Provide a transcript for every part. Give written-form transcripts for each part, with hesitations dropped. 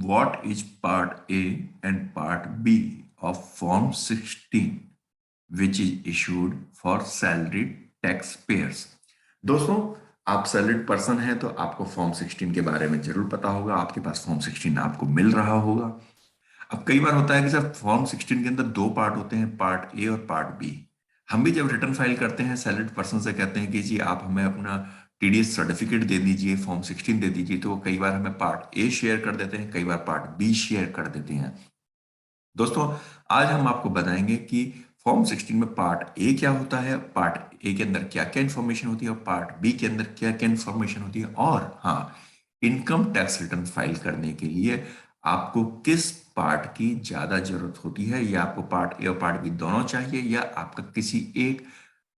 What is part A and part B of Form 16 which is issued for salaried taxpayers? दोस्तों, आप salaried person हैं तो आपको form 16 के बारे में जरूर पता होगा। आपके पास फॉर्म 16 आपको मिल रहा होगा। अब कई बार होता है कि सर फॉर्म 16 के अंदर दो पार्ट होते हैं, पार्ट ए और पार्ट बी। हम भी जब रिटर्न फाइल करते हैं सैलरीड पर्सन से कहते हैं कि जी आप हमें अपना टीडीएस सर्टिफिकेट दे दीजिए, फॉर्म 16 दे दीजिए, तो वो कई बार हमें पार्ट ए शेयर कर देते हैं, कई बार पार्ट बी शेयर कर देते हैं। दोस्तों, आज हम आपको बताएंगे कि फॉर्म 16 में पार्ट ए क्या होता है, पार्ट ए के अंदर क्या क्या इंफॉर्मेशन होती है और पार्ट बी के अंदर क्या क्या इंफॉर्मेशन होती है। और हाँ, इनकम टैक्स रिटर्न फाइल करने के लिए आपको किस पार्ट की ज्यादा जरूरत होती है, या आपको पार्ट ए और पार्ट बी दोनों चाहिए, या आपका किसी एक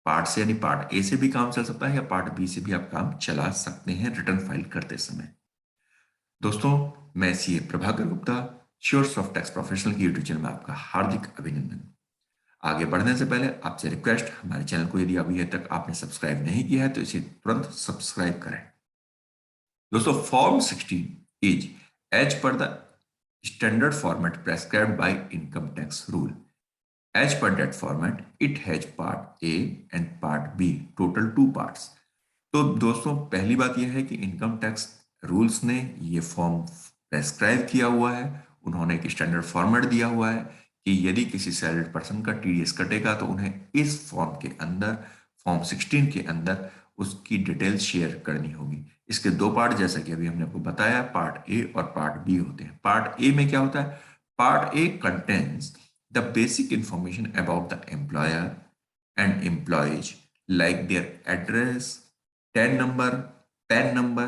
पार्ट से यानी पार्ट ए से भी काम चल सकता है या पार्ट बी से भी आप काम चला सकते हैं रिटर्न फाइल करते समय। दोस्तों, मैं सीए प्रभाकर गुप्ता, श्योर्स ऑफ टैक्स प्रोफेशनल की यूट्यूब चैनल में आपका हार्दिक अभिनंदन। आगे बढ़ने से पहले आपसे रिक्वेस्ट, हमारे चैनल को यदि अभी तक आपने सब्सक्राइब नहीं किया है तो इसे तुरंत सब्सक्राइब करें। दोस्तों, form 16 is as per the standard format prescribed by income tax rule. As per that format, it has part A and part B, total two parts. तो दोस्तों, पहली बात यह है कि इनकम टैक्स रूल्स ने ये फॉर्म प्रेस्क्राइब किया हुआ है। उन्होंने एक स्टैंडर्ड फॉर्मेट दिया हुआ है कि यदि किसी सैलरीड पर्सन का टीडीएस कटेगा तो उन्हें इस फॉर्म के अंदर, फॉर्म 16 के अंदर उसकी डिटेल शेयर करनी होगी। इसके दो पार्ट, जैसा कि अभी हमने आपको बताया, पार्ट ए और पार्ट बी होते हैं। पार्ट ए में क्या होता है? Part A contains the basic information about the employer and employees like their address, TAN number, PAN number,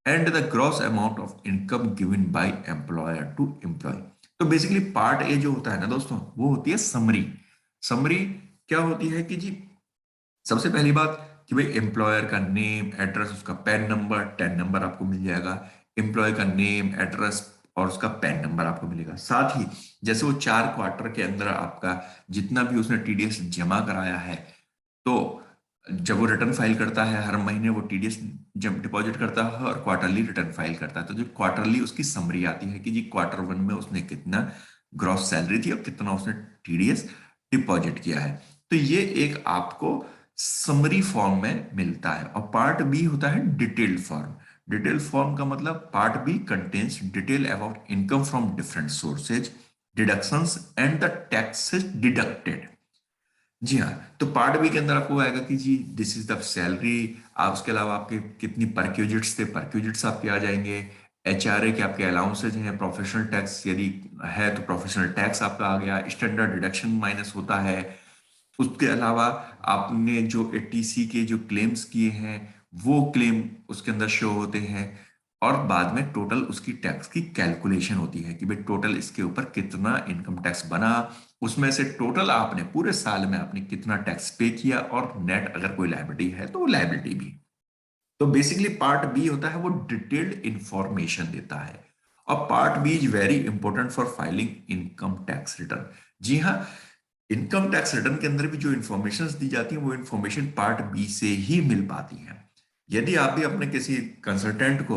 and the gross amount of income given by employer to employee. तो basically part A जो होता है ना दोस्तों, वो होती है summary. Summary क्या होती है कि जी, सबसे पहली बात कि भाई एम्प्लॉयर का नेम, एड्रेस, उसका पैन नंबर, टैन नंबर आपको मिल जाएगा। एम्प्लॉय का नेम, एड्रेस और उसका पैन नंबर आपको मिलेगा। साथ ही जैसे वो 4 क्वार्टर के अंदर आपका जितना भी उसने टीडीएस जमा कराया है, तो जब वो रिटर्न फाइल करता है हर महीने वो टीडीएस जब डिपॉजिट करता है और क्वार्टरली रिटर्न फाइल करता है, तो जो क्वार्टरली उसकी समरी आती है कि जी क्वार्टर 1 में उसने कितना ग्रॉस सैलरी थी और कितना उसने टीडीएस डिपॉजिट किया है। तो ये एक आपको समरी फॉर्म में मिलता है। और पार्ट बी होता है डिटेल्ड फॉर्म। डिटेल फॉर्म का मतलब part B contains detail about income from different sources, deductions and the taxes deducted. जी हाँ, तो पार्ट बी के अंदर आपको आएगा कि जी दिस इज द सैलरी। आप उसके अलावा आपके कितनी परक्यूजिट्स थे, परक्यूजिट्स आपके आ जाएंगे। एचआरए के आपके अलाउंसेज हैं, प्रोफेशनल टैक्स यदि है तो प्रोफेशनल टैक्स आपका आ गया, स्टैंडर्ड डिडक्शन माइनस होता है। उसके अलावा आपने जो एटीसी के जो क्लेम्स किए हैं वो क्लेम उसके अंदर शो होते हैं। और बाद में टोटल उसकी टैक्स की कैलकुलेशन होती है कि भाई टोटल इसके ऊपर कितना इनकम टैक्स बना, उसमें से टोटल आपने पूरे साल में आपने कितना टैक्स पे किया, और नेट अगर कोई लायबिलिटी है तो वो लायबिलिटी भी। तो बेसिकली पार्ट बी होता है वो डिटेल्ड इंफॉर्मेशन देता है। और part B is very important for filing income tax return. जी हाँ, इनकम टैक्स रिटर्न के अंदर भी जो इन्फॉर्मेशन दी जाती है वो इन्फॉर्मेशन पार्ट बी से ही मिल पाती है। यदि आप भी अपने किसी कंसल्टेंट को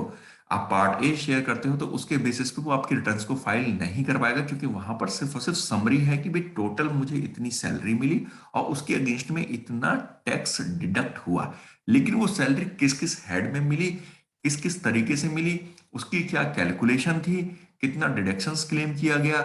आप पार्ट ए शेयर करते हो तो उसके बेसिस पे वो आपके रिटर्न्स को फाइल नहीं कर पाएगा, क्योंकि वहां पर सिर्फ और सिर्फ समरी है कि भाई टोटल मुझे इतनी सैलरी मिली और उसके अगेंस्ट में इतना टैक्स डिडक्ट हुआ। लेकिन वो सैलरी किस किस हेड में मिली, किस किस तरीके से मिली, उसकी क्या कैलकुलेशन थी, कितना डिडक्शंस क्लेम किया गया,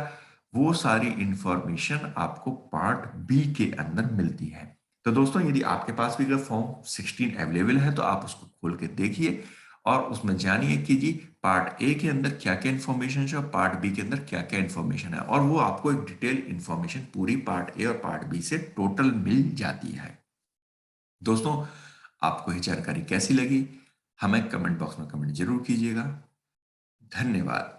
वो सारी इंफॉर्मेशन आपको पार्ट बी के अंदर मिलती है। तो दोस्तों, यदि आपके पास भी अगर फॉर्म 16 अवेलेबल है तो आप उसको खोल के देखिए और उसमें जानिए कि जी पार्ट ए के अंदर क्या क्या इंफॉर्मेशन है और पार्ट बी के अंदर क्या क्या इंफॉर्मेशन है, और वो आपको एक डिटेल इंफॉर्मेशन पूरी पार्ट ए और पार्ट बी से टोटल मिल जाती है। दोस्तों, आपको ये जानकारी कैसी लगी हमें कमेंट बॉक्स में कमेंट जरूर कीजिएगा। धन्यवाद।